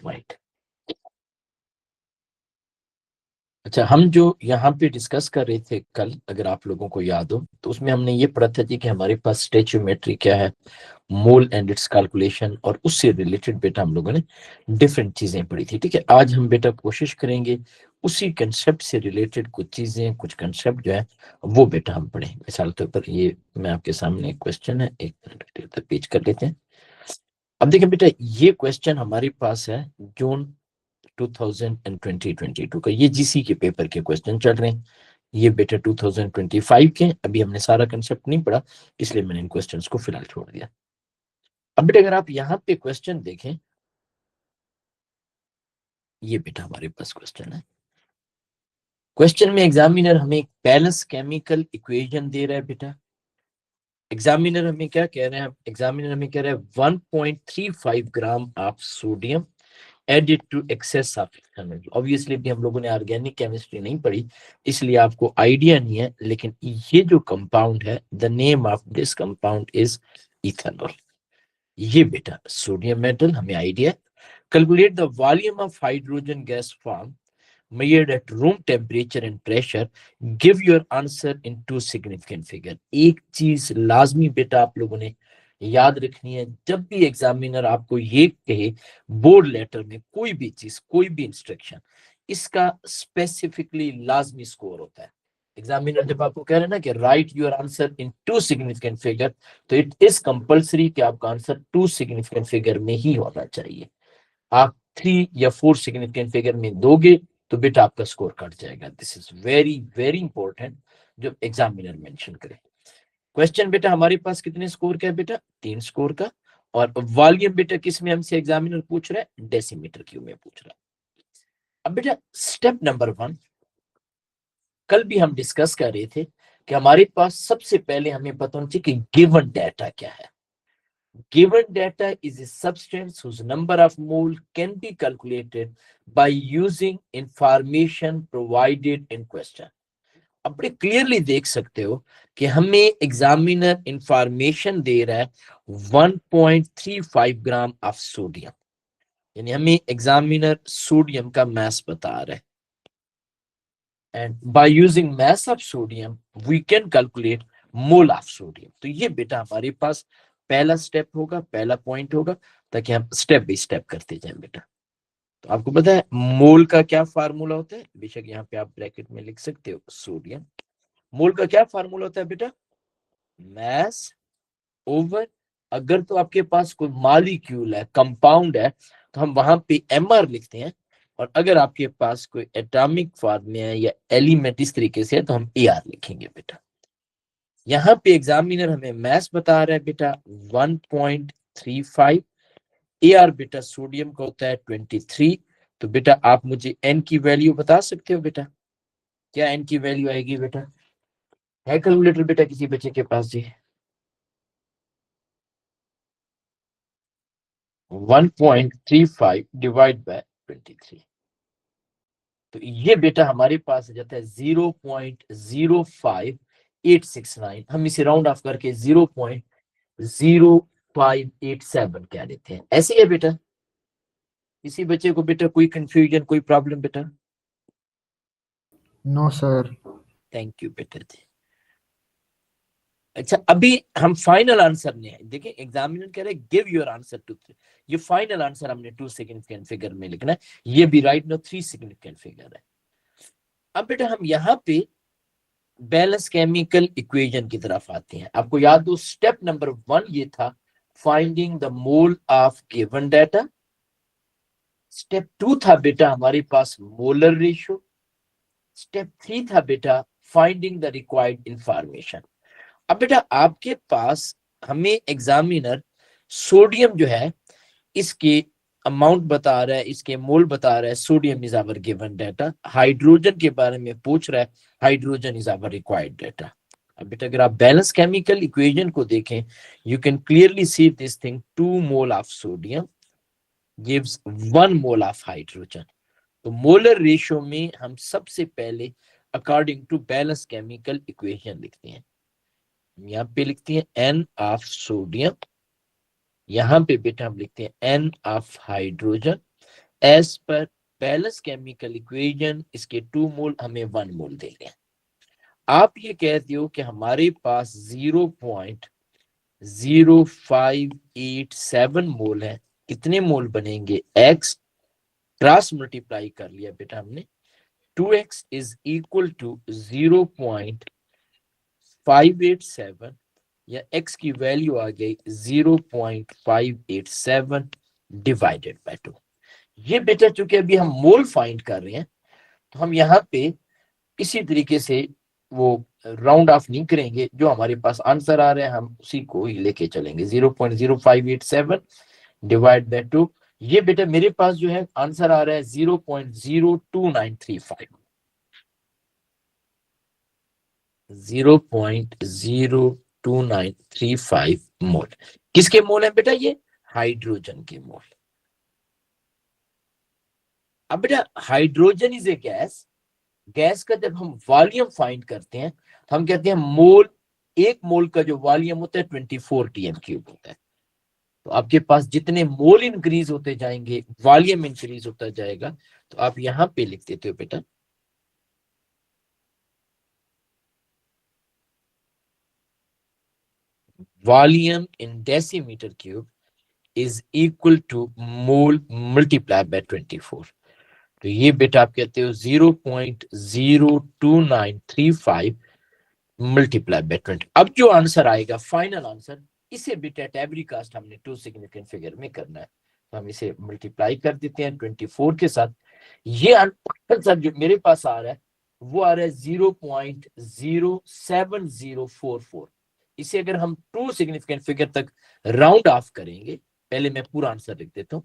White. अच्छा, हम जो यहाँ पे डिस्कस कर रहे थे कल, अगर आप लोगों को याद हो, तो उसमें हमने ये पढ़ा था कि हमारे पास स्टोइचियोमेट्री क्या है, मोल एंड इट्स कैलकुलेशन, और उससे रिलेटेड बेटा हम लोगों ने डिफरेंट चीजें पढ़ी थी। ठीक है, आज हम बेटा कोशिश करेंगे उसी कंसेप्ट से रिलेटेड कुछ चीजें, कुछ कंसेप्ट जो है वो बेटा हम पढ़ें। मिसाल के तौर पर ये मैं आपके सामने एक क्वेश्चन है, एक मिनट पेज कर लेते हैं। अब देखिए बेटा, ये क्वेश्चन हमारे पास है जून 2022 का, ये जीसी के पेपर के क्वेश्चन चल रहे हैं। ये बेटा 2025 के, अभी हमने सारा कंसेप्ट नहीं पढ़ा, इसलिए मैंने इन क्वेश्चंस को फिलहाल छोड़ दिया। अब बेटा अगर आप यहाँ पे क्वेश्चन देखें, ये बेटा हमारे पास क्वेश्चन है। क्वेश्चन में एग्जामिनर हमें एक बैलेंस केमिकल इक्वेशन दे रहा है बेटा। एग्जामिनर हमें क्या कह रहे हैं, एग्जामिनर हमें कह रहे हैं 1.35 gram of sodium added to excess of ethanol. Obviously भी हम लोगों ने ऑर्गेनिक केमिस्ट्री नहीं पढ़ी, इसलिए आपको आइडिया नहीं है, लेकिन ये जो कंपाउंड है, the name of this compound is ethanol. ये बेटा सोडियम मेटल, हमें idea. Calculate the volume of hydrogen gas form measured at room temperature and pressure, give your answer in two significant figure। एक चीज लाजमी बेटा आप लोगों ने याद रखनी है, जब भी एग्जामिनर आपको ये कहे बोर्ड लेटर में कोई भी चीज, कोई भी इंस्ट्रक्शन, इसका स्पेसिफिकली लाजमी स्कोर होता है। एग्जामिनर जब आपको कह रहे हैं ना कि right your answer in two significant figure, तो इट इज कंपल्सरी कि आपका आंसर टू सिग्निफिकेंट फिगर में ही होना चाहिए। आप 3 या 4 सिग्निफिकेंट फिगर में दोगे तो बेटा आपका स्कोर कट जाएगा। This is very very important जो एग्जामिनर मेंशन करे। क्वेश्चन बेटा हमारे पास कितने स्कोर का है बेटा, 3 स्कोर का। और वॉल्यूम बेटा किस में हमसे एग्जामिनर पूछ रहा है, डेसीमीटर क्यूब में पूछ रहा है। अब बेटा स्टेप नंबर 1, कल भी हम डिस्कस कर रहे थे कि हमारे पास सबसे पहले हमें पता होना चाहिए कि गिवन डाटा क्या है। Given data is a substance whose number of mole can be calculated by using information provided in question। अब बड़े क्लियरली देख सकते हो कि हमें एग्जामिनर इंफॉर्मेशन दे रहा है 1.35 ग्राम ऑफ सोडियम, यानी हमें एग्जामिनर सोडियम का मास बता रहा है। And by using mass of sodium we can calculate mole of sodium. तो ये बेटा हमारे पास पहला स्टेप होगा, पहला पॉइंट होगा, ताकि हम स्टेप बाय स्टेप करते जाएं बेटा। तो आपको पता है मोल का क्या फार्मूला होता है, बेशक यहाँ पे आप ब्रैकेट में लिख सकते हो सोडियम। मोल का क्या फार्मूला होता है बेटा, मास ओवर, अगर तो आपके पास कोई मॉलिक्यूल है, कंपाउंड है, तो हम वहां पे mr लिखते हैं, और अगर आपके पास कोई एटॉमिक फॉर्म में है या एलिमेंट इस तरीके से है तो हम ar लिखेंगे बेटा। यहाँ पे एग्जामिनर हमें मास बता रहा है बेटा 1.35, ar बेटा सोडियम का होता है 23। तो बेटा आप मुझे n की वैल्यू बता सकते हो बेटा, क्या n की वैल्यू आएगी बेटा, है कैलकुलेटर बेटा किसी बच्चे के पास जी? 1.35 डिवाइड बाय 23, तो ये बेटा हमारे पास आ जाता है 0.05869। हम इसे राउंड ऑफ करके 0.0587 कह देते हैं। ऐसे ही है बेटा, किसी बच्चे को बेटा कोई कंफ्यूजन, कोई प्रॉब्लम बेटा? No sir. थैंक यू बेटा जी। अच्छा, अभी हम फाइनल आंसर ने देखिए, एग्जामिनर कह रहे हैं गिव योर आंसर टू, ये फाइनल आंसर हमने 2 सिग्निफिकेंट फिगर में लिखना है, ये भी राइट नो 3 सिग्निफिकेंट फिगर है। अब बेटा हम यहाँ पे बैलेंस केमिकल इक्वेशन की तरफ आते हैं। आपको याद हो स्टेप नंबर 1 ये था finding the mole of given data. Step 2 था बेटा हमारे पास मोलर रेशियो। स्टेप 3 था बेटा फाइंडिंग द रिक्वायर्ड इंफॉर्मेशन। अब बेटा आपके पास हमें एग्जामिनर सोडियम जो है इसके अमाउंट बता रहा है, इसके मोल बता रहा है, sodium is our given data. Hydrogen के बारे में पूछ रहा है, hydrogen is our required data. अब बेटा अगर आप बैलेंस केमिकल इक्वेशन को देखें, you can clearly see this thing, 2 mole of sodium gives 1 mole of hydrogen. तो मोलर रेशियो में हम सबसे पहले according to balance chemical equation लिखते हैं। यहाँ पे लिखते हैं n ऑफ सोडियम, यहाँ पे बेटा हम लिखते हैं n of hydrogen, as per balance chemical equation इसके 2 मोल हमें 1 मोल दे रहे हैं। आप ये कहते हो कि हमारे पास 0.0587 मोल है, कितने मोल बनेंगे? x क्रॉस मल्टीप्लाई कर लिया बेटा हमने, 2x इज इक्वल टू 0.587 या x की वैल्यू आ गई 0.587 डिवाइडेड बाय 2। ये बेटा चूंकि अभी हम मोल फाइंड कर रहे हैं तो हम यहाँ पे इसी तरीके से वो राउंड ऑफ नहीं करेंगे, जो हमारे पास आंसर आ रहा है हम उसी को ही लेके चलेंगे, 0.0587 डिवाइड बाय 2। ये बेटा मेरे पास जो है आंसर आ रहा है 0.02935, 0.02935 मोल। किसके मोल है बेटा? ये हाइड्रोजन के मोल। अब बेटा hydrogen is a gas, gas का जब हम वॉल्यूम फाइंड करते हैं तो हम कहते हैं मोल, एक मोल का जो वॉल्यूम होता है 24 टीएम क्यूब होता है। तो आपके पास जितने मोल इंक्रीज होते जाएंगे वॉल्यूम इंक्रीज होता जाएगा। तो आप यहां पे लिख देते हो बेटा volume in decimetre cube is equal to mole multiply by 24। तो ये बेटा आप कहते हो 0.02935 मल्टीप्लाई बाय 20। अब जो आंसर आएगा फाइनल आंसर, इसे बेटा टेबरी कास्ट हमने 2 सिग्निफिकेंट फिगर में करना है। तो हम इसे मल्टीप्लाई कर देते हैं 24 के साथ। ये आंसर जो मेरे पास आ रहा है वो आ रहा है 0.07044। इसे अगर हम 2 सिग्निफिकेंट फिगर तक राउंड ऑफ करेंगे, पहले मैं पूरा आंसर लिख देता हूं।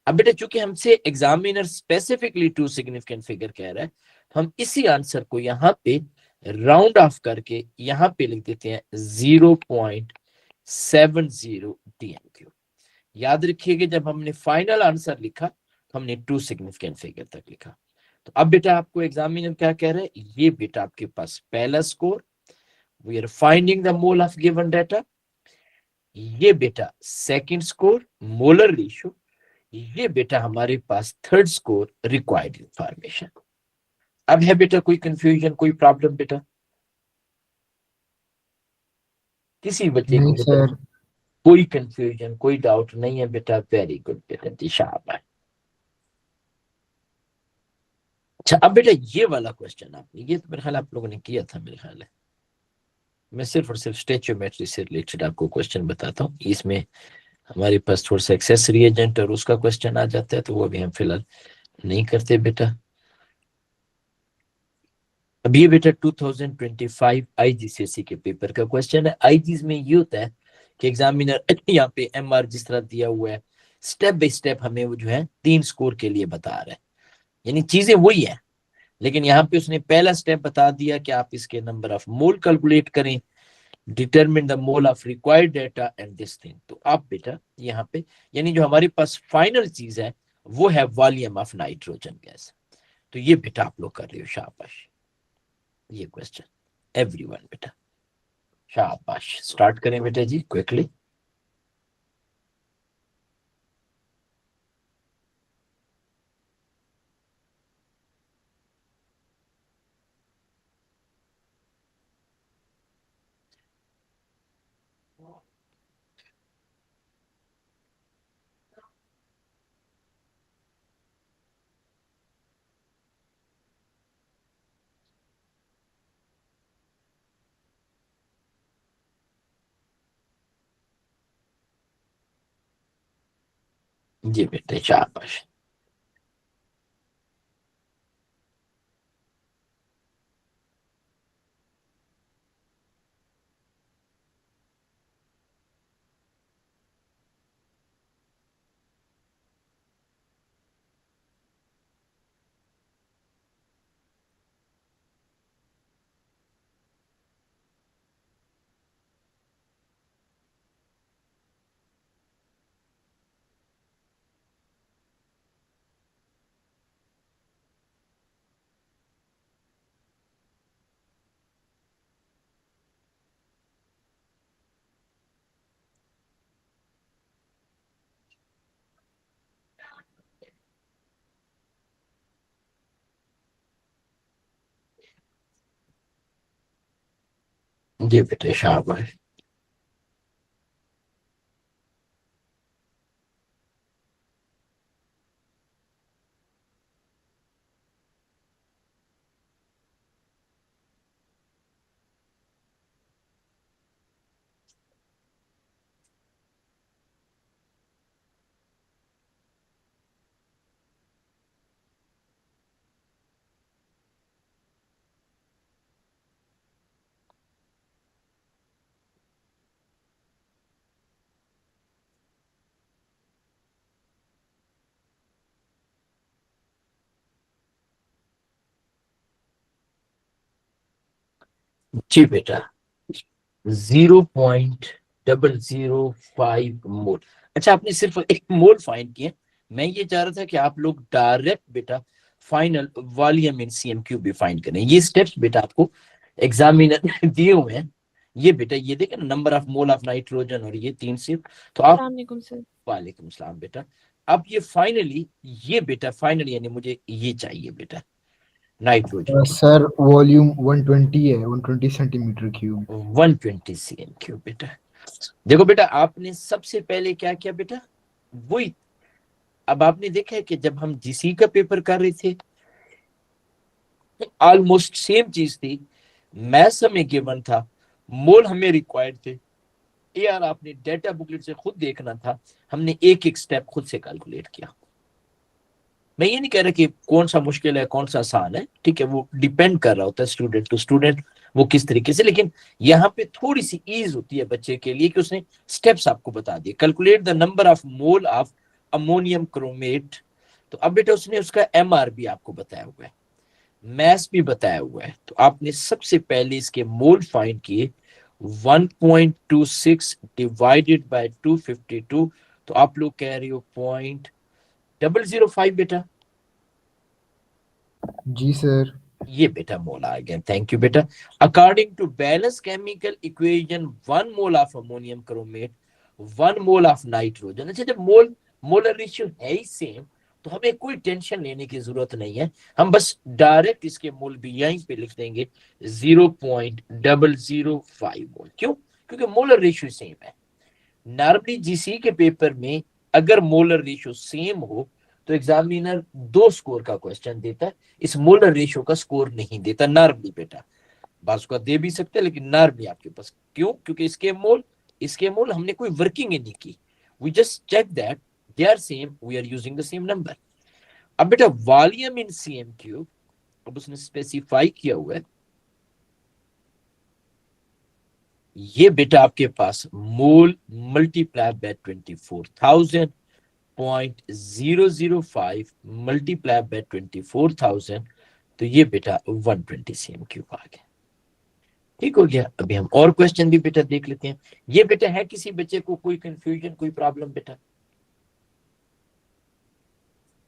अब बेटा चूंकि हमसे एग्जामिनर स्पेसिफिकली 2 सिग्निफिकेंट फिगर कह रहा है, हम इसी आंसर को यहाँ पे राउंड ऑफ करके यहाँ पे लिख देते हैं 0.70 टीएम क्यू। याद रखिएगा जब हमने फाइनल आंसर लिखा तो हमने 2 सिग्निफिकेंट फिगर तक लिखा। तो अब बेटा आपको एग्जामिनर क्या कह रहा है, ये बेटा आपके पास पहला score, we are finding the mole of given data. ये बेटा सेकंड स्कोर मोलर रेशियो। ये बेटा हमारे पास थर्ड स्कोर रिक्वायर्ड इंफॉर्मेशन। अब है बेटा कोई कंफ्यूजन, कोई प्रॉब्लम बेटा? किसी बच्चे को नहीं बेटा सर। कोई कंफ्यूजन, कोई डाउट नहीं है बेटा? वेरी गुड बेटा जी, शाबाश। अच्छा अब बेटा ये वाला क्वेश्चन आपने, ये तो मेरे ख्याल आप लोगों ने किया था मेरे ख्याल है। मैं सिर्फ और सिर्फ स्टेचोमेट्री से रिलेटेड आपको क्वेश्चन बताता हूँ। इसमें हमारे पास थोड़ा सा एक्सेस रिएजेंट और उसका क्वेश्चन आ जाता है, तो वो भी हम फिलहाल नहीं करते बेटा। अब ये बेटा 2025 आईजीसीएसई के पेपर का क्वेश्चन है। आईजीज में ये होता है कि एग्जामिनर यहाँ पे एमआर जिस तरह दिया हुआ है स्टेप बाय स्टेप हमें वो जो है 3 स्कोर के लिए बता रहा है, यानी चीजें वही है, लेकिन यहाँ पे उसने पहला स्टेप बता दिया कि आप इसके नंबर ऑफ मोल कैलकुलेट करें, determine the mole of required data and this thing. तो आप बेटा यहाँ पे यानी जो हमारे पास फाइनल चीज है वो है वॉल्यूम ऑफ नाइट्रोजन गैस। तो ये बेटा आप लोग कर रहे हो, शाबाश। ये क्वेश्चन एवरीवन बेटा, शाबाश। स्टार्ट करें बेटा जी क्विकली। जी बेटे शाबाश। जी बेटा शाबाश। जी बेटा 0.005 मोल। अच्छा आपने सिर्फ एक मोल फाइंड किया, मैं ये चाह रहा था कि आप लोग डायरेक्ट बेटा फाइनल वॉल्यूम इन सीएमक्यू भी फाइंड करें। ये स्टेप्स बेटा आपको एग्जामिनर दिए हुए हैं। ये बेटा ये देखें number of mole of nitrogen और ये तीन से, तो आप सर। वालेकुम सलाम बेटा। अब ये फाइनली ये बेटा फाइनली यानी मुझे ये चाहिए बेटा नाइट्रोजन की सर वॉल्यूम 120 है, 120 सेंटीमीटर क्यूब। 120 सीएम क्यूब बेटा। देखो बेटा आपने सबसे पहले क्या किया बेटा, वही अब आपने देखा है कि जब हम जीसी का पेपर कर रहे थे ऑलमोस्ट सेम चीज थी, मैथ्स हमें गिवन था, मोल हमें रिक्वायर्ड थे, यार आपने डेटा बुकलेट से खुद देखना था, हमने एक एक स्टेप खुद से कैलकुलेट किया। मैं ये नहीं कह रहा कि कौन सा मुश्किल है कौन सा आसान है, ठीक है वो डिपेंड कर रहा होता है स्टूडेंट टू स्टूडेंट वो किस तरीके से, लेकिन यहाँ पे थोड़ी सी ईज होती है बच्चे के लिए कि उसने स्टेप्स आपको बता दिए। Calculate the number of mole of ammonium chromate, तो अब बेटा उसने उसका एमआर भी आपको बताया हुआ है, मैस भी बताया हुआ है, तो आपने सबसे पहले इसके मोल फाइंड किए 1.26 डिवाइडेड बाय 252, तो आप लोग कह रहे हो 0.005 बेटा। जी सर। ये बेटा मोल आ गया, थैंक यू बेटा। According to balance chemical equation 1 mole of ammonium chromate 1 mole of nitrogen. अच्छा जब मोलर रेशियो है ही सेम तो हमें कोई टेंशन लेने की जरूरत नहीं है, हम बस डायरेक्ट इसके मोल भी यहीं पे लिख देंगे 0.005 मोल। क्यों? क्योंकि मोलर रेशियो सेम है। नॉर्मली जीसी के पेपर में अगर मोलर रेशियो सेम हो तो एग्जामिनर 2 स्कोर का क्वेश्चन देता है, इस मोलर रेशियो का स्कोर नहीं देता नॉर्मली बेटा। बास का दे भी सकते हैं लेकिन नॉर्मली आपके पास, क्यों? क्योंकि इसके मोल हमने कोई वर्किंग ही नहीं की, we just check that they are same, we are using the same number. अब बेटा वॉल्यूम इन सीएम क्यूब, अब उसने स्पेसिफाई किया हुआ है, ये बेटा आपके पास मोल मल्टीप्लाई बाय 24,000 0.005 मल्टीप्लाई बाय 24,000, तो ये बेटा 120 सीएम क्यूब आ गया। ठीक हो गया। अभी हम और क्वेश्चन भी बेटा देख लेते हैं। ये बेटा है किसी बच्चे को कोई कंफ्यूजन कोई प्रॉब्लम बेटा?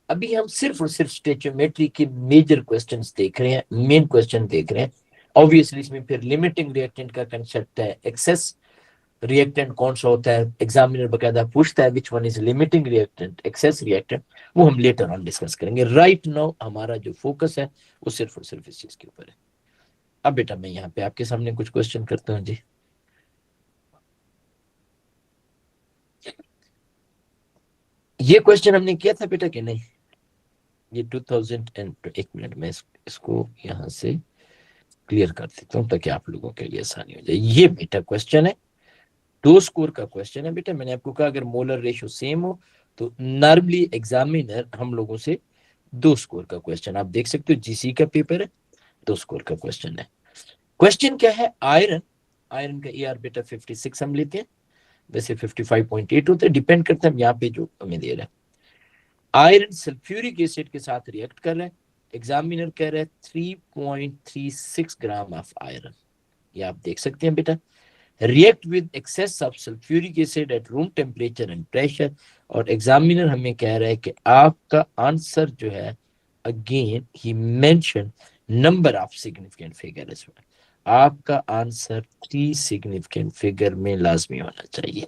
अभी हम सिर्फ और सिर्फ स्टेचोमेट्री के मेजर क्वेश्चंस देख रहे हैं, मेन क्वेश्चन देख रहे हैं। ऑब्वियसली इसमें फिर लिमिटिंग रिएक्टेंट का कंसेप्ट है, एक्सेस रिएक्टेंट कौन सा होता है, एग्जामिनर बकायदा पूछता है which one is limiting reactant excess reactant, वो हम लेटर ऑन डिस्कस करेंगे। राइट नाउ हमारा जो फोकस है वो सिर्फ और सिर्फ इस चीज के ऊपर है। अब बेटा मैं यहाँ पे आपके सामने कुछ क्वेश्चन करता हूँ जी। ये क्वेश्चन हमने किया था बेटा कि नहीं? ये 2000 एक मिनट में इसको यहाँ से क्लियर कर देता हूँ ताकि आप लोगों के लिए आसानी हो जाए। ये बेटा क्वेश्चन है, 2 स्कोर का क्वेश्चन है बेटा। मैंने आपको कहा अगर मोलर रेशियो सेम हो तो नॉर्मली एग्जामिनर हम लोगों से 2 स्कोर का क्वेश्चन, आप देख सकते हो जीसी का पेपर है, 2 स्कोर का क्वेश्चन है। क्वेश्चन क्या है? आयरन, आयरन का ईआर बेटा 56 हम लेते हैं, वैसे 55.8 होता है, डिपेंड करता है यहाँ पे जो हमें दे रहा है। आयरन सल्फ्यूरिक एसिड के साथ रिएक्ट कर रहा है, एग्जामिनर कह रहा है 3.36 ग्राम ऑफ आयरन, ये आप देख सकते हैं बेटा। React with excess of sulphuric acid at room temperature and pressure, और एग्जामिनर हमें कह रहा है कि आपका आंसर जो है, अगेन ही mention number of significant figure is, आपका आंसर 3 सिग्निफिकेंट फिगर में लाजमी होना चाहिए।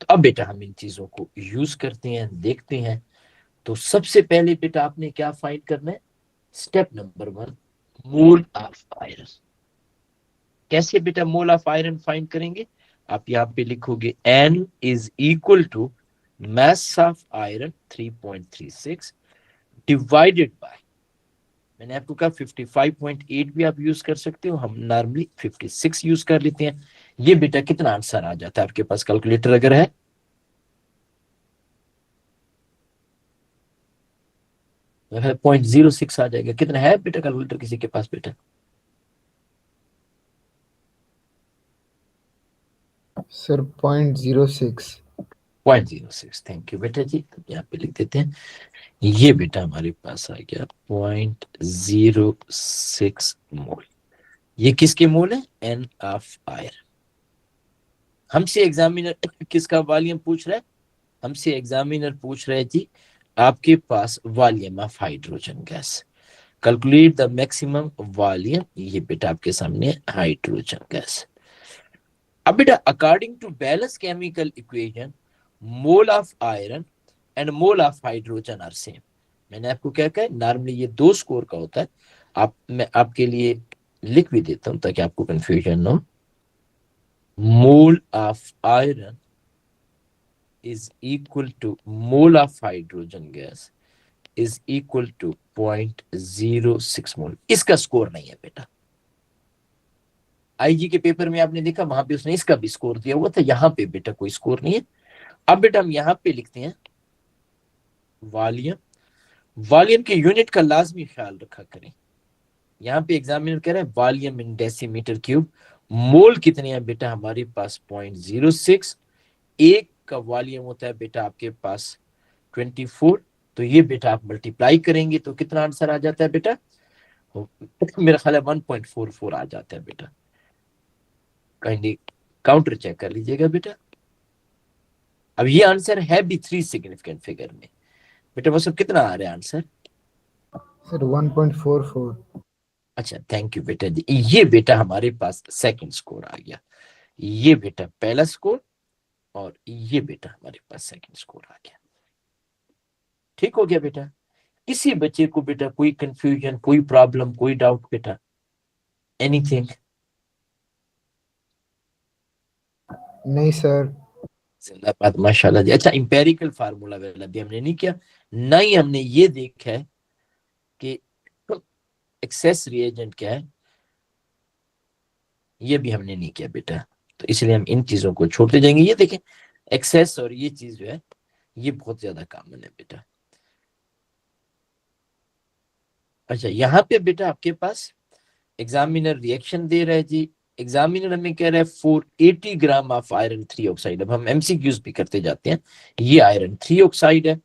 तो अब बेटा हम इन चीजों को यूज करते हैं, देखते हैं। तो सबसे पहले बेटा आपने क्या फाइंड करना है? Step number 1, mole of iron. कैसे बेटा मोल ऑफ आयरन फाइंड करेंगे? आप यहाँ पे लिखोगे N is equal to mass of iron 3.36 divided by, मैंने आपको कहा 55.8 भी आप यूज कर सकते हो, हम नॉर्मली 56 यूज कर लेते हैं। ये बेटा कितना आंसर आ जाता है आपके पास कैलकुलेटर अगर है? है 0.06 आ जाएगा। कितना है बेटा कैलकुलेटर किसी के पास बेटा? सर 0.06। 0.06, थैंक यू बेटा जी। तो यहाँ पे लिख देते हैं, ये बेटा हमारे पास आ गया 0.06 मोल। ये किसके मोल है? N of iron. हमसे एग्जामिनर किसका वॉल्यूम पूछ रहा है? हमसे एग्जामिनर पूछ रहे जी आपके पास volume of hydrogen gas, calculate the maximum volume. ये बेटा आपके सामने हाइड्रोजन गैस। अब बेटा according to balance chemical equation mole of iron and mole of hydrogen are same. मैंने आपको क्या कहा, नॉर्मली ये 2 स्कोर का होता है। मैं आपके लिए लिख भी देता हूं ताकि आपको कंफ्यूजन ना हो। मोल of iron is equal to mole of hydrogen gas is equal to 0.06 मोल। इसका स्कोर नहीं है बेटा। आईजी के पेपर में आपने देखा वहां पे उसने इसका भी स्कोर दिया हुआ था, यहाँ पे बेटा कोई स्कोर नहीं है। अब बेटा हम यहाँ पे लिखते हैं वॉल्यूम। वॉल्यूम के यूनिट का लाजमी ख्याल रखा करें। यहाँ पे एग्जामिनर कह रहे हैं वॉल्यूम इन डेसीमीटर क्यूब। मोल कितने हैं बेटा हमारे पास? 0.06। एक का वॉल्यूम होता है बेटा आपके पास 24। तो ये बेटा आप मल्टीप्लाई करेंगे तो कितना आंसर आ जाता है बेटा? मेरा ख्याल है 1.44 आ जाता है बेटा। कहीं काउंटर चेक कर लीजिएगा बेटा। अब ये आंसर है भी 3 सिग्निफिकेंट फिगर में बेटा। वो सब कितना आ रहा है आंसर? सर 1.44। अच्छा थैंक यू बेटा जी। ये बेटा हमारे पास सेकंड स्कोर आ गया। ये बेटा पहला स्कोर और ये बेटा हमारे पास सेकंड स्कोर आ गया। ठीक हो गया बेटा? किसी बच्चे को बेटा कोई कंफ्यूजन, कोई प्रॉब्लम, कोई डाउट बेटा? एनीथिंग? नहीं सर। जिंदाबाद, माशाल्लाह जी। अच्छा इंपेरिकल फार्मूला वाला भी हमने नहीं किया, ना ही हमने ये देखा है कि एक्सेस रिएजेंट क्या है, ये भी हमने नहीं किया बेटा। तो इसलिए हम इन चीजों को छोड़ते जाएंगे। ये देखें एक्सेस और ये चीज जो है ये बहुत ज्यादा कॉमन है बेटा। अच्छा यहाँ पे बेटा आपके पास एग्जामिनर रिएक्शन दे रहा है जी। एग्जामिनर हमें कह रहा है 480 ग्राम ऑफ आयरन 3 ऑक्साइड। अब हम एमसीक्यूज भी करते जाते हैं। ये आयरन 3 ऑक्साइड है।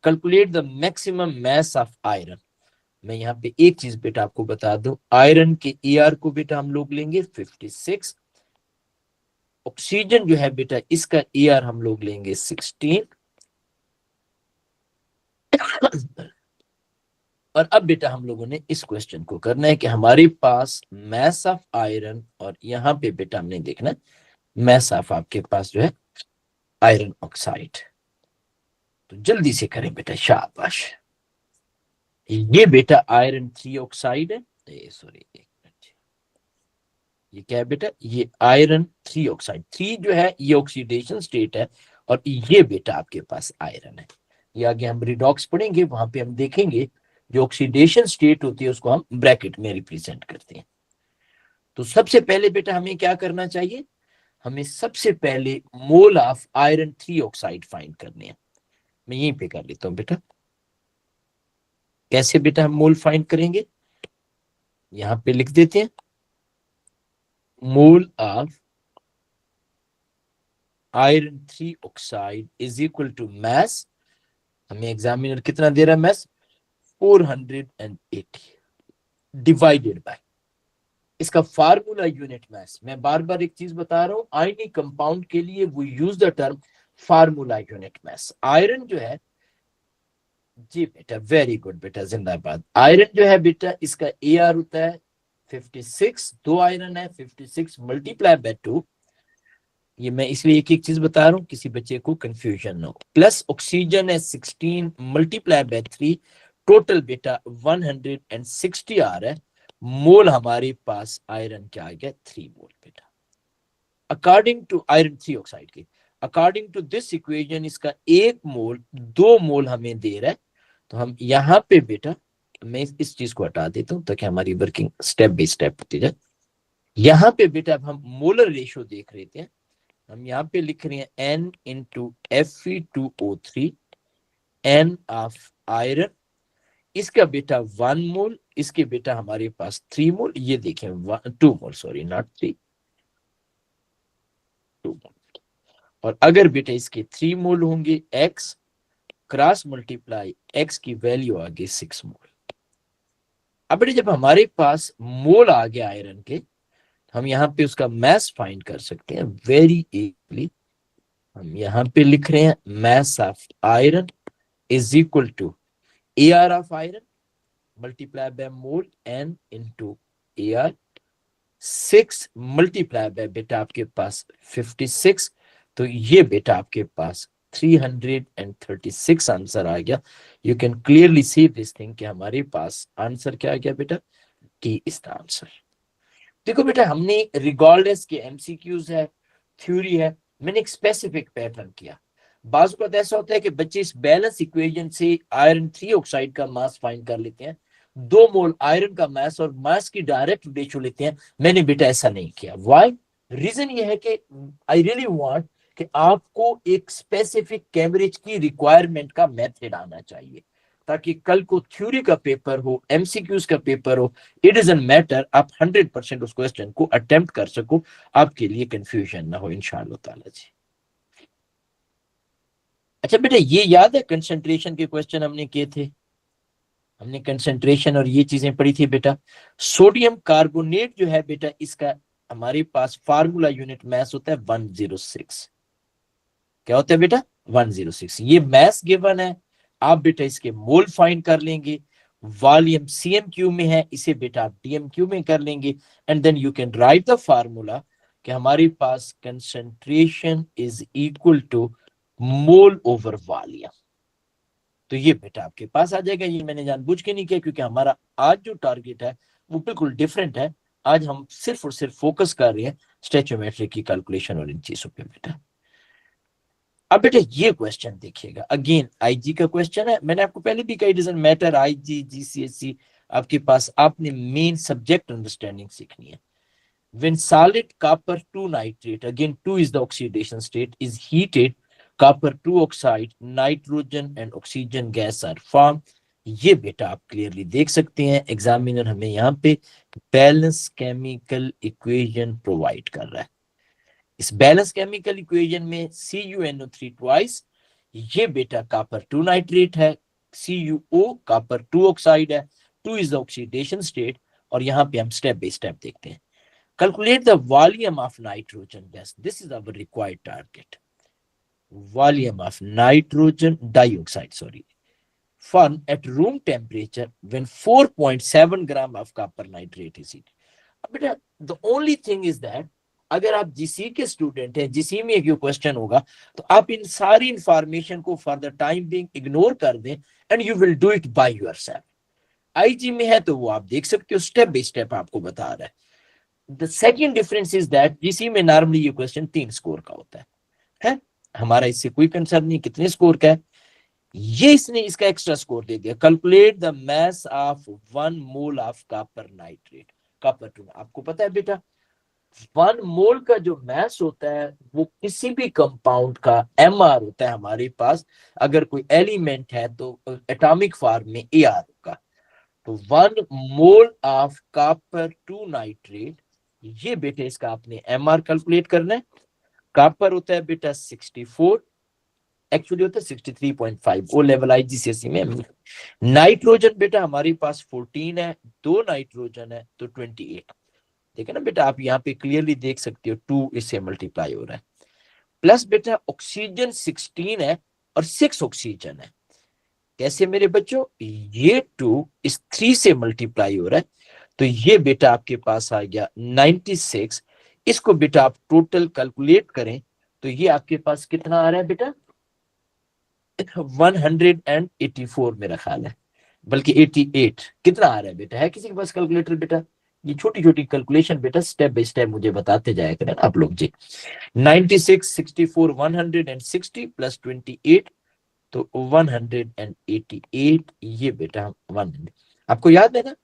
Calculate the maximum mass of iron. मैं यहाँ पे एक चीज बेटा आपको बता दूं, आयरन के ER को बेटा हम लोग लेंगे 56। ऑक्सीजन जो है बेटा इसका ER हम लोग लेंगे 16। और अब बेटा हम लोगों ने इस क्वेश्चन को करना है कि हमारे पास मास ऑफ आयरन और यहाँ पे बेटा हमने देखना है मास ऑफ आपके पास जो है आयरन ऑक्साइड। तो जल्दी से करें बेटा, शाबाश। ये बेटा आयरन 3 ऑक्साइड है, सॉरी एक मिनट, ये क्या है बेटा? ये आयरन 3 ऑक्साइड। 3 जो है ये ऑक्सीडेशन स्टेट है और ये बेटा आपके पास आयरन है। ये आगे हम रिडॉक्स पढ़ेंगे, वहां पे हम देखेंगे जो ऑक्सीडेशन स्टेट होती है उसको हम ब्रैकेट में रिप्रेजेंट करते हैं। तो सबसे पहले बेटा हमें क्या करना चाहिए? हमें सबसे पहले मोल ऑफ आयरन 3 ऑक्साइड फाइंड करने हैं। मैं यहीं पे कर लेता हूं बेटा। कैसे बेटा हम मोल फाइंड करेंगे? यहां पे लिख देते हैं mole of iron 3 oxide is equal to mass. हमें एग्जामिनर कितना दे रहा है मास? 480 डिवाइडेड बाय इसका फार्मूला यूनिट मास। मैं बार बार एक चीज बता रहा हूं, आयनिक कंपाउंड के लिए वो use the term formula unit mass. Iron जो है जी बेटा, वेरी गुड बेटा, जिंदाबाद। आयरन जो है बेटा इसका AR होता है 56। 2 आयरन है, 56 मल्टीप्लाई बाय 2। ये मैं इसलिए एक एक चीज बता रहा हूं किसी बच्चे को कंफ्यूजन ना हो। प्लस ऑक्सीजन है 16 मल्टीप्लाई बाय 3। टोटल बेटा 160 आ रहा है। मोल हमारे पास आयरन क्या आ गया 3 मोल बेटा, अकॉर्डिंग टू आयरन 3 ऑक्साइड के, अकॉर्डिंग टू दिस इक्वेशन इसका 1 मोल 2 मोल हमें दे रहा है। तो हम यहाँ पे बेटा, मैं इस चीज को हटा देता हूं ताकि हमारी वर्किंग स्टेप बाय स्टेप होती जाए। यहाँ पे बेटा अब हम मोलर रेशियो देख रहे थे, हम यहाँ पे लिख रहे हैं N into Fe2O3 N of iron, इसका बेटा 1 मोल, इसके बेटा हमारे पास 3 मोल, ये देखें 2 मोल, सॉरी नॉट 3, 2 मोल। और अगर बेटा इसके 3 मोल होंगे, x क्रॉस मल्टीप्लाई x की वैल्यू आ गई 6 मोल। अब बेटा जब हमारे पास मोल आ गया आयरन के, हम यहाँ पे उसका मैस फाइंड कर सकते हैं वेरी इजीली। हम यहाँ पे लिख रहे हैं mass of iron is equal to AR of iron multiply by mole N into AR, 6 multiply by बेटा आपके पास 56, तो ये बेटा आपके पास 336 आंसर आ गया। You can clearly see this thing कि हमारे पास आंसर क्या आ गया बेटा, टी इज द आंसर। देखो बेटा हमने रिगार्डलेस के एमसीक्यूज है, थ्योरी है, मैंने एक स्पेसिफिक पैटर्न किया। बाज़ वक़्त ऐसा होता है कि बच्चे इस बैलेंस इक्वेशन से आयरन 3 ऑक्साइड का मास फाइंड कर लेते हैं, 2 मोल आयरन का मास और मास की डायरेक्ट रेशियो लेते हैं। मैंने बेटा ऐसा नहीं किया। व्हाई? रीजन ये है कि आई रियली वांट कि आपको एक स्पेसिफिक कैम्ब्रिज की रिक्वायरमेंट का मेथड आना चाहिए, ताकि कल को थ्योरी का पेपर हो, एमसीक्यूज का पेपर हो, इट डजंट मैटर, आप 100% उस क्वेश्चन को अटेम्प्ट कर सको, आपके लिए कंफ्यूजन ना हो इंशाअल्लाह ताला जी। अच्छा बेटा ये याद है कंसंट्रेशन के क्वेश्चन हमने किए थे, हमने कंसंट्रेशन और ये चीजें पढ़ी थी बेटा। सोडियम कार्बोनेट जो है बेटा, इसका हमारे पास फार्मूला यूनिट मास होता है 106। क्या होता है बेटा? 106। ये मास गिवन है, आप बेटा इसके मोल फाइंड कर लेंगे, वॉल्यूम CM3 में है, इसे बेटा आप DMQ में कर लेंगे, and then you can write the formula कि हमारे पास concentration is equal to mole over volume. तो ये बेटा आपके पास आ जाएगा। ये मैंने जानबूझ के नहीं किया क्योंकि हमारा आज जो टारगेट है वो बिल्कुल डिफरेंट है। आज हम सिर्फ और सिर्फ फोकस कर रहे हैं स्टैचोमेट्री की कैलकुलेशन और इन चीजों पे बेटा। अब बेटा ये क्वेश्चन देखिएगा, अगेन आईजी का क्वेश्चन है। मैंने आपको पहले भी कही डजंट मैटर आईजी जीसीएससी, आपके पास आपने मेन सब्जेक्ट अंडरस्टैंडिंग सीखनी है। When solid copper 2 nitrate, again 2 is the oxidation state, is heated, copper 2 oxide, nitrogen and oxygen gas are formed। ये बेटा आप क्लियरली देख सकते हैं, एग्जामिनर हमें यहाँ पे बैलेंस केमिकल इक्वेशन प्रोवाइड कर रहा है। इस बैलेंस केमिकल इक्वेशन में CuNO3 ट्वाइस, ये बेटा कॉपर 2 नाइट्रेट है, CuO कॉपर 2 ऑक्साइड है, 2 इज द ऑक्सीडेशन स्टेट। और यहाँ पे हम स्टेप बाय स्टेप देखते हैं। Calculate the volume of nitrogen gas. This is our required target. Volume of nitrogen dioxide, sorry, formed at room temperature when 4.7 gram of copper nitrate is heated. बेटा the only thing is that अगर आप GC के student हैं, GC में एक question होगा, तो आप इन सारी इंफॉर्मेशन को for the time being ignore कर दें and you will do it by yourself. IG में है तो वो आप देख सकते हो, स्टेप बाय स्टेप आपको बता रहा है। The second difference is that GC में नॉर्मली ये क्वेश्चन 3 स्कोर का होता है? हमारा इससे कोई कंसर्न नहीं कितने स्कोर का है, ये इसने इसका एक्स्ट्रा स्कोर दे दिया। Calculate the mass of 1 mole of copper nitrate, copper 2। आपको पता है बेटा 1 मोल का जो मास होता है वो किसी भी कंपाउंड का MR होता है हमारे पास। अगर कोई एलिमेंट है तो एटॉमिक फॉर्म में AR होगा। तो 1 मोल ऑफ कॉपर 2 नाइट्रेट, ये बेटे इसका आपने MR कैलकुलेट करना है। कॉपर होता है बेटा 64, एक्चुअली होता है 63.5, वो लेवल IGCSE में। नाइट्रोजन बेटा हमारे पास 14 है, 2 नाइट्रोजन है तो 28। देखिए ना बेटा, आप यहाँ पे क्लियरली देख सकते हो 2 इससे मल्टीप्लाई हो रहा है। प्लस बेटा ऑक्सीजन 16 है और 6 ऑक्सीजन है। कैसे मेरे बच्चों? ये 2 इस 3 से मल्टीप्लाई हो रहा है, तो ये बेटा आपके पास आ गया 96। इसको बेटा आप टोटल कैलकुलेट करें तो ये आपके पास कितना आ रहा है बेटा? 184 मेरा ख्याल है। बल्कि 88। कितना आ रहा है बेटा? है किसी के पास कैलकुलेटर बेटा? ये छोटी छोटी कैलकुलेशन बेटा स्टेप बाय स्टेप मुझे बताते जाया करें आप लोग जी। 96, 64, 160 प्लस 28 तो 188। ये बेटा 100 आपको याद है ना,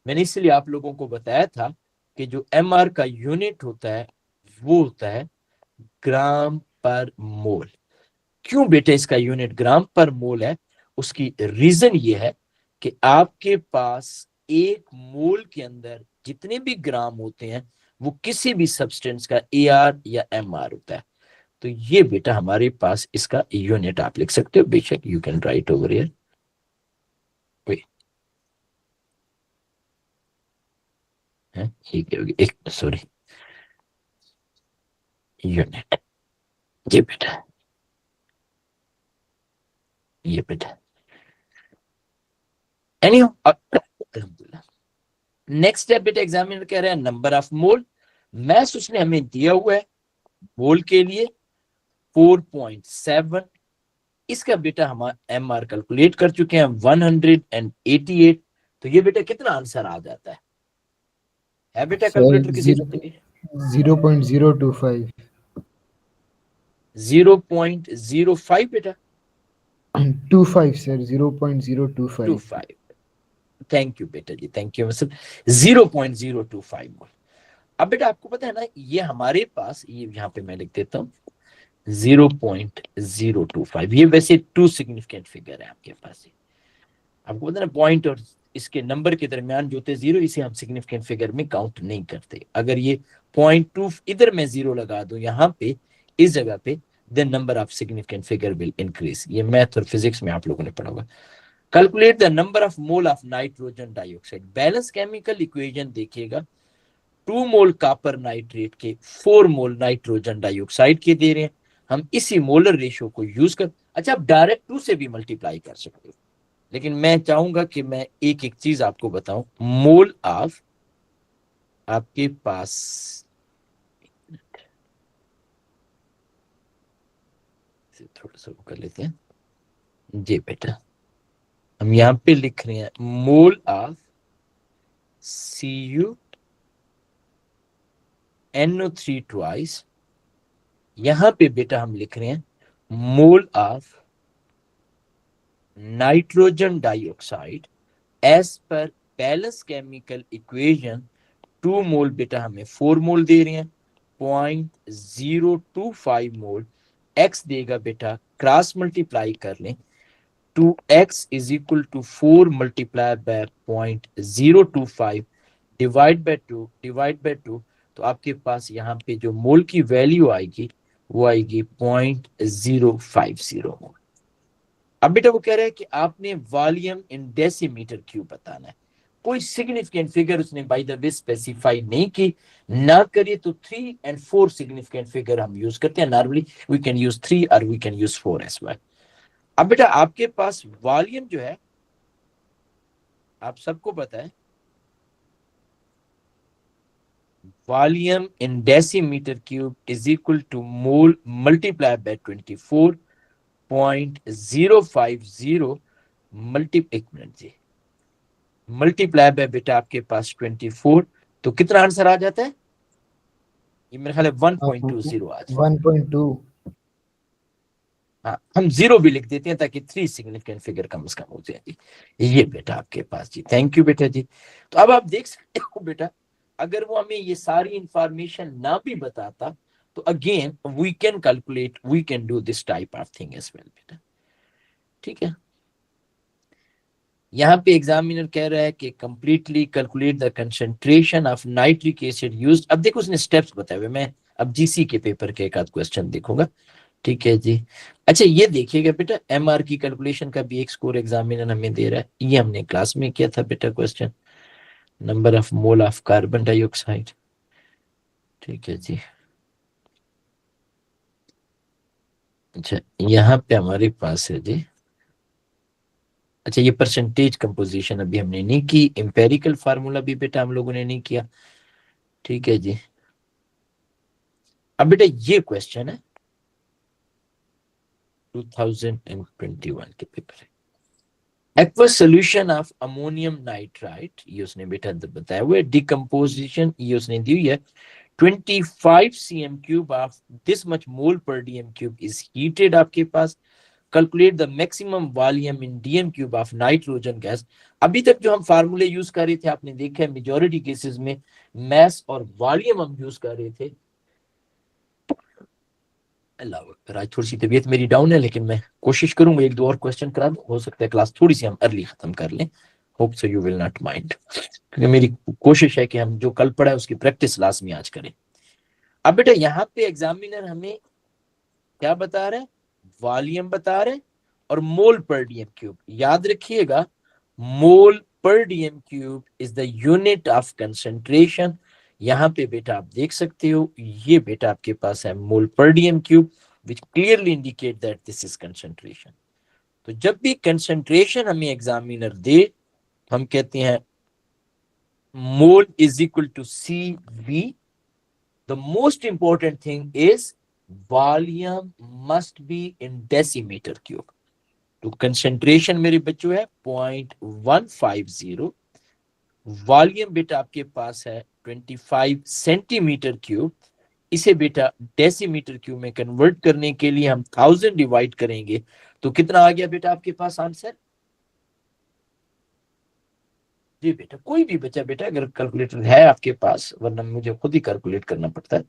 मैंने इसलिए आप लोगों को बताया था कि जो एमआर का यूनिट होता है वो होता है ग्राम पर मोल। क्यों बेटे इसका यूनिट ग्राम पर मोल है? उसकी रीजन ये है कि आपके पास एक मोल के अंदर जितने भी ग्राम होते हैं वो किसी भी सब्सटेंस का एआर या एमआर होता है। तो ये बेटा हमारे पास इसका यूनिट आप लिख सकते हो, बेशक you can right over here. एक सॉरी यूनिट, ये बेटा, ये बेटा एनी नेक्स्ट स्टेप बेटा एग्जामिनर कह रहे हैं नंबर ऑफ मोल। मैथ्स उसने हमें दिया हुआ है मोल के लिए 4.7। इसका बेटा हम एमआर कैलकुलेट कर चुके हैं 188। तो ये बेटा कितना आंसर आ जाता है बेटा सर कैलकुलेटर किसी से? 0.025 0.05 बेटा 25 सर 0.025 25। थैंक यू बेटा जी, थैंक यू। मतलब 0.025 मोल। अब बेटा आपको पता है ना ये हमारे पास, ये यहाँ पे मैं लिख देता हूँ 0.025। ये वैसे टू सिग्निफिकेंट फिगर है आपके पास। आपको पता है ना पॉइंट और इसके नंबर के दरमियान जो होते जीरो, इसे हम सिग्निफिकेंट फिगर में काउंट नहीं करते। अगर ये 0.2 इधर मैं जीरो लगा दूं यहाँ पे इस जगह पे, then number of significant figure will increase. ये मैथ और फिजिक्स में आप लोगों ने पढ़ा होगा। Calculate the number of mole of nitrogen dioxide. Balance chemical equation देखिएगा, 2 मोल कॉपर नाइट्रेट के 4 मोल नाइट्रोजन डाइऑक्साइड के दे रहे हैं। हम इसी मोलर रेशियो को यूज कर, अच्छा आप डायरेक्ट 2 से भी मल्टीप्लाई कर सकते हो, लेकिन मैं चाहूंगा कि मैं एक एक चीज आपको बताऊं। मोल ऑफ आपके पास थोड़ा सा कर लेते हैं जी बेटा, हम यहां पे लिख रहे हैं mole of Cu NO3 twice. यहां पे बेटा हम लिख रहे हैं mole of nitrogen dioxide as per balance chemical equation. 2 mole बेटा हमें 4 मोल दे रहे हैं, 0.025 मोल। x देगा बेटा, क्रॉस मल्टीप्लाई कर लें, 2x is equal to 4 multiply by 0.025 divide by 2। तो आपके पास यहाँ पे जो मोल की वैल्यू आएगी वो आएगी 0.050 मोल। अब बेटा वो कह रहा है कि आपने वॉल्यूम इन डेसीमीटर क्यूब बताना है। कोई सिग्निफिकेंट फिगर उसने बाय द वे स्पेसिफाई नहीं की। ना करिए तो 3 और 4 सिग्निफिकेंट फिगर हम यूज करते हैं नॉर्मली। वी कैन यूज 3 और we can use 4 as well. अब बेटा आपके पास वॉल्यूम जो है आप सबको पता है, volume in decimetre cube is equal to mole multiply by 24.050 एक मिनट जी, मल्टीप्लाई बाय बेटा आपके पास 24। तो कितना आंसर आ जाता है? ये मेरे ख्याल है 1.20 आ जाता है। 1.2 हाँ हम जीरो भी लिख देते हैं ताकि 3 सिग्निफिकेंट फिगर कम से कम हो जाए। ये बेटा आपके पास जी, थैंक यू बेटा जी। तो अब आप देख सकते हो बेटा, अगर वो हमें ये सारी इंफॉर्मेशन ना भी बताता तो again we can calculate, we can do this type of thing as well बेटा। ठीक है, यहाँ पे एग्जामिनर कह रहा है कि completely calculate the concentration of nitric acid used. अब देखो उसने स्टेप्स बताए हुए, मैं अब जीसी के पेपर के एक आध क्वेश्चन देखूंगा। ठीक है जी। अच्छा ये देखिएगा बेटा, एमआर की कैलकुलेशन का भी एक स्कोर एग्जामिनर हमें दे रहा है। ये हमने क्लास में किया था बेटा question, number of mole of carbon dioxide. ठीक है जी। अच्छा यहाँ पे हमारे पास है जी, अच्छा ये परसेंटेज कंपोजिशन अभी हमने नहीं की, इंपेरिकल फार्मूला भी बेटा हम लोगों ने नहीं किया। ठीक है जी। अब बेटा ये क्वेश्चन है 2021 के पेपर है। Aqueous solution of ammonium nitrite, ये उसने बेटा बताया हुआ है। डिकम्पोजिशन ये उसने दी हुई है। 25 cm cube of this much mole per dm cube is heated आपके पास। Calculate the maximum volume in DM cube of nitrogen gas. अभी तक जो हम फार्मूले यूज कर रहे थे आपने देखा है मेजॉरिटी केसेस में मैस और वॉल्यूम हम यूज कर रहे थे। अल्लाह अकबर, आज थोड़ी सी तबीयत मेरी डाउन है लेकिन मैं कोशिश करूंगा एक दो और क्वेश्चन करा दूं। हो सकता है क्लास थोड़ी सी हम अर्ली खत्म कर लें। Hope so you will not mind, क्योंकि मेरी कोशिश है कि हम जो कल पढ़ा है उसकी प्रैक्टिस लाजमी आज करें। अब बेटा यहाँ पे एग्जामिनर हमें क्या बता रहे हैं, वॉल्यूम बता रहे हैं और मोल पर डीएम क्यूब। याद रखिएगा मोल पर DM cube is the unit of concentration. यहाँ पे बेटा आप देख सकते हो ये बेटा आपके पास है मोल पर DM cube which clearly indicate that this is concentration। तो जब भी कंसंट्रेशन हमें एग्जामिनर दे हम कहते हैं mole is equal to CV। The most important thing is volume must be in decimetre cube. तो कंसंट्रेशन मेरे बच्चों है 0.150, वॉल्यूम बेटा आपके पास है 25 सेंटीमीटर क्यूब। इसे बेटा डेसीमीटर क्यूब में कन्वर्ट करने के लिए हम 1000 डिवाइड करेंगे तो कितना आ गया बेटा आपके पास आंसर। जी बेटा कोई भी बच्चा बेटा अगर कैलकुलेटर है आपके पास, वरना मुझे खुद ही कैलकुलेट करना पड़ता है।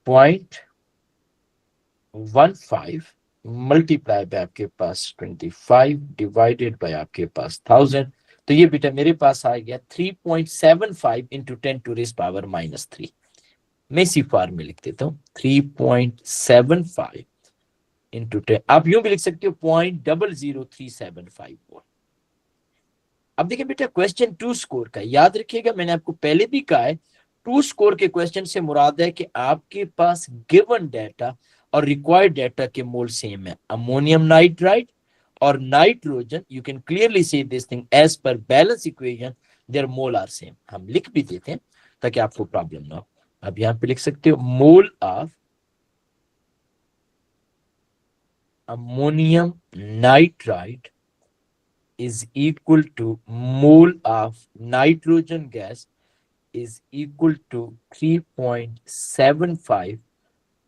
0.15 मल्टीप्लाई बाय आपके पास 25 डिवाइडेड बाय आपके पास 1000, तो ये बेटा मेरे पास आ गया 3.75 इंटू 10 टू रेज पावर -3। मैं इसी फॉर्म में लिख देता हूँ 3.75 इंटू 10। आप यूं भी लिख सकते हो 0.00375 वोल्ट। अब देखिए बेटा क्वेश्चन 2 स्कोर का याद रखिएगा, मैंने आपको पहले भी कहा है 2 स्कोर के क्वेश्चन से मुराद है कि आपके पास गिवन डाटा और रिक्वायर्ड डाटा के मोल सेम है। अमोनियम नाइट्राइट और nitrogen, you can clearly see this thing as per balance equation their mole are same. हम लिख भी देते हैं ताकि आपको प्रॉब्लम ना हो। अब यहां पे लिख सकते हो मोल of ammonium nitrite is equal to mole of nitrogen gas is equal to 3.75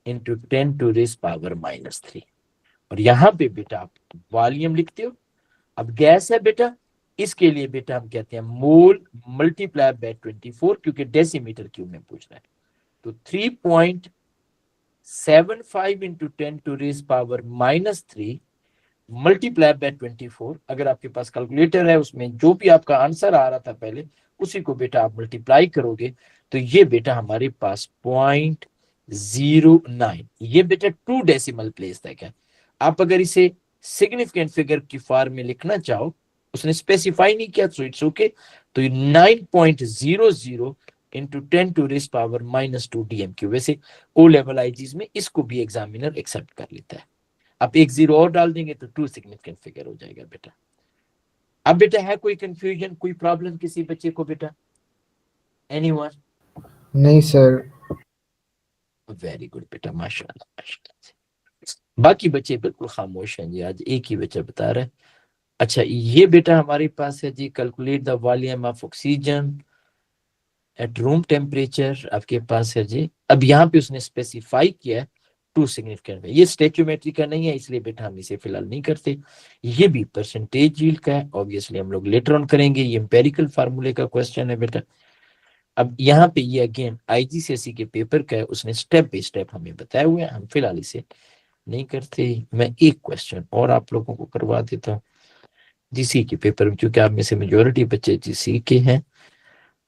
into 10 to raise power -3। और यहां पे बेटा आप वॉल्यूम लिखते हो। अब गैस है बेटा, इसके लिए बेटा हम कहते हैं मोल मल्टीप्लाई बाय 24 क्योंकि डेसीमीटर क्यूब में पूछ रहा है। तो 3.75 into 10 to raise power -3 multiply by 24। अगर आपके पास कैलकुलेटर है उसमें जो भी आपका आंसर आ रहा था पहले उसी को बेटा आप मल्टीप्लाई करोगे तो ये बेटा हमारे पास 0.09। ये बेटा 2 डेसिमल प्लेस तक है। आप अगर इसे सिग्निफिकेंट फिगर की फॉर्म में लिखना चाहो, उसने स्पेसिफाई नहीं किया तो इट्स ओके। तो 9.00 into 10 to raise power -2 DMQ। वैसे ओ लेवल आईजीज में इसको भी एग्जामिनर एक्सेप्ट कर लेता है। आप एक 0 और डाल देंगे तो 2 सिग्निफिकेंट फिगर हो जाएगा बेटा। अब बेटा है कोई कंफ्यूजन, कोई प्रॉब्लम किसी बच्चे को बेटा? एनीवन? नहीं सर। वेरी गुड बेटा, माशाल्लाह माशाल्लाह। बाकी बच्चे बिल्कुल खामोश हैं जी, आज एक ही बच्चा बता रहा है। अच्छा ये बेटा हमारे पास है जी, calculate the volume of oxygen at room temperature आपके पास है जी। अब यहाँ पे उसने स्पेसिफाई किया है 2 सिग्निफिकेंट में। ये स्टैच्यूमेट्री का नहीं है इसलिए बेटा हम इसे फिलहाल नहीं करते। ये भी परसेंटेज यील्ड का है, ऑब्वियसली हम लोग लेटर ऑन करेंगे। ये एम्पेरिकल फार्मूले का क्वेश्चन है बेटा। अब यहाँ पे ये अगेन IGCSE के पेपर का है, उसने स्टेप बाय स्टेप हमें बताया हुआ है, हम फिलहाल इसे नहीं करते। मैं एक क्वेश्चन और आप लोगों को करवा देता हूँ GC के पेपर में, क्योंकि आप में से मेजोरिटी बच्चे GC के हैं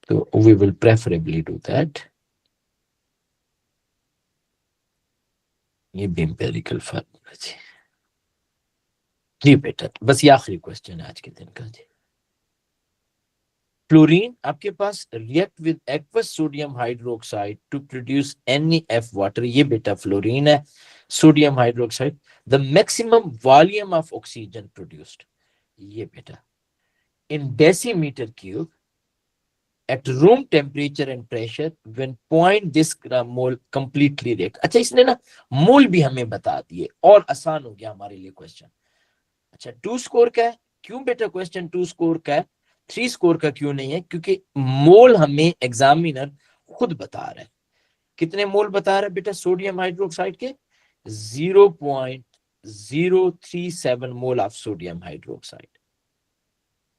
तो we will preferably do that. ये भी एम्पेरिकल फार्मूला जी। जी बेटा बस ये आखिरी क्वेश्चन है आज के दिन का जी। फ्लोरीन आपके पास react with aqueous sodium hydroxide to produce NaF water. ये बेटा फ्लोरीन है, sodium hydroxide. The maximum volume of oxygen produced, ये बेटा in decimetre cube at room temperature and pressure when point this gram mole completely react। अच्छा इसने ना मोल भी हमें बता दिए और आसान हो गया हमारे लिए क्वेश्चन। अच्छा 2 स्कोर का है, क्यों बेटा क्वेश्चन 2 स्कोर का है, 3 स्कोर का क्यों नहीं है? क्योंकि मोल हमें एग्जामिनर खुद बता रहा है। कितने मोल बता रहा है बेटा सोडियम हाइड्रोक्साइड के? 0.037 मोल ऑफ सोडियम हाइड्रोक्साइड,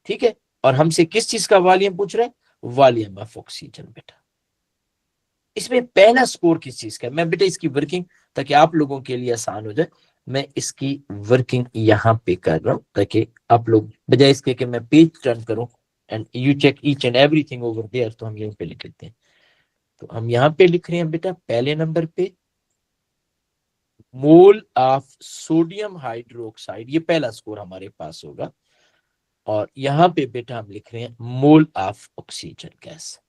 ठीक है। और हमसे किस चीज का वॉल्यूम पूछ रहा है? वॉल्यूम ऑफ ऑक्सीजन बेटा। इसमें पहला स्कोर किस चीज का है? मैं बेटा इसकी वर्किंग, ताकि आप लोगों के लिए आसान हो जाए, मैं इसकी वर्किंग यहां पे कर रहा हूं, ताकि आप लोग बजाय इसके कि मैं पेज टर्न करूं and you check each and everything over there, तो हम यहीं पे लिख लेते हैं। तो हम यहां पे लिख रहे हैं बेटा पहले नंबर पे मोल ऑफ सोडियम हाइड्रोक्साइड, ये पहला स्कोर हमारे पास होगा। और यहां पे बेटा हम लिख रहे हैं mole of oxygen gas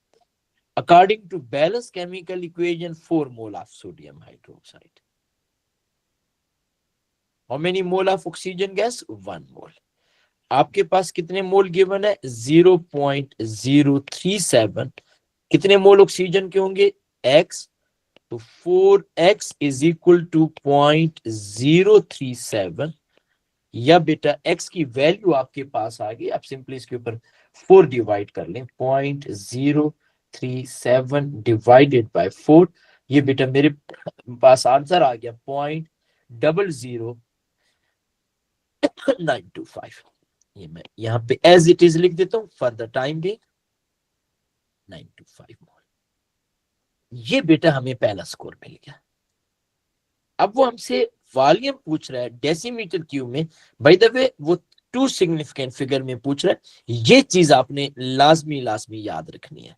according to Bala's chemical equation, 4 mole of sodium hydroxide. How many mole of oxygen gas? 1 mole. आपके पास कितने मोल गिवन है? 0.037। कितने मोल ऑक्सीजन के होंगे? x, तो 4x इज इक्वल टू 0.037, या बेटा x की वैल्यू आपके पास आ गई, आप सिंपली इसके ऊपर 4 डिवाइड कर लें, 0.037 डिवाइडेड बाय 4, ये बेटा मेरे पास आंसर आ गया 0.00925। ये मैं यहाँ पे एज इट इज लिख देता हूँ फॉर द टाइम बी 925 मोल। ये बेटा हमें पहला स्कोर मिल गया। अब वो हमसे वॉल्यूम पूछ रहा है डेसीमीटर क्यूब में, बाय द वे वो 2 सिग्निफिकेंट फिगर में पूछ रहा है। ये चीज आपने लाजमी याद रखनी है।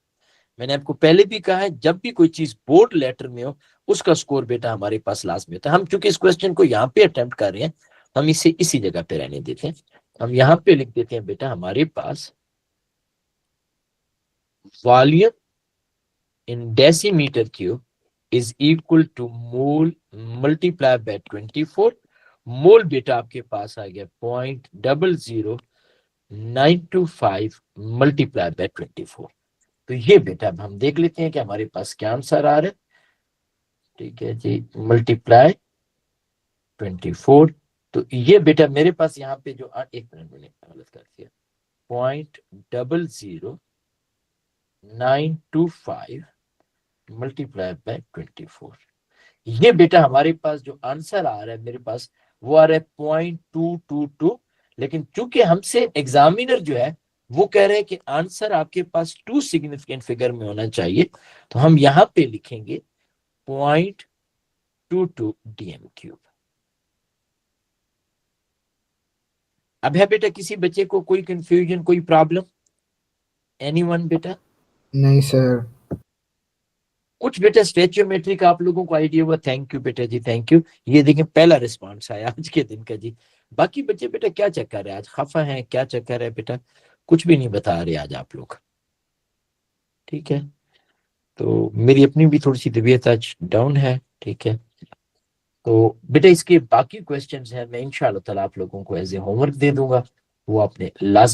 मैंने आपको पहले भी कहा है, जब भी कोई चीज बोर्ड लेटर में हो उसका स्कोर बेटा हमारे पास लाजमी होता है। हम चूंकि इस क्वेश्चन को यहाँ पे अटेम्प्ट कर रहे हैं, हम इसे इसी जगह पे रहने देते हैं। हम यहाँ पे लिख देते हैं बेटा हमारे पास volume in decimetre cube is equal to mole multiply by 24। Mole बेटा आपके पास आ गया 0.00925 मल्टीप्लाई बाय 24। तो ये बेटा अब हम देख लेते हैं कि हमारे पास क्या आंसर आ रहा है। ठीक है जी, मल्टीप्लाई 24, तो ये बेटा मेरे पास यहाँ पे जो एक मिनट मैंने गलत कर दिया, 0.00925 मल्टीप्लाई बाय 24। ये बेटा हमारे पास जो आंसर आ रहा है मेरे पास वो आ रहा है 0.222, लेकिन चूंकि हमसे एग्जामिनर जो है वो कह रहे हैं कि आंसर आपके पास 2 सिग्निफिकेंट फिगर में होना चाहिए, तो हम यहां पे लिखेंगे 0.22 डीएम क्यूब। अब है बेटा किसी बच्चे को कोई कंफ्यूजन, कोई प्रॉब्लम? एनीवन बेटा? नहीं सर। कुछ बेटा स्टेचियोमेट्री का आप लोगों को आइडिया हुआ? थैंक यू बेटा जी, थैंक यू। ये देखें पहला रिस्पांस आया आज के दिन का जी। बाकी बच्चे बेटा क्या चक्कर है, आज खफा है, क्या चक्कर है बेटा? कुछ भी नहीं बता रहे आज आप लोग, ठीक है। तो मेरी अपनी भी थोड़ी सी तबीयत आज डाउन है, ठीक है। तो बेटा इसके बाकी क्वेश्चंस हैं, मैं इंशाल्लाह ताला आप लोगों को एज ए होमवर्क दे दूंगा, वो आपने लास्ट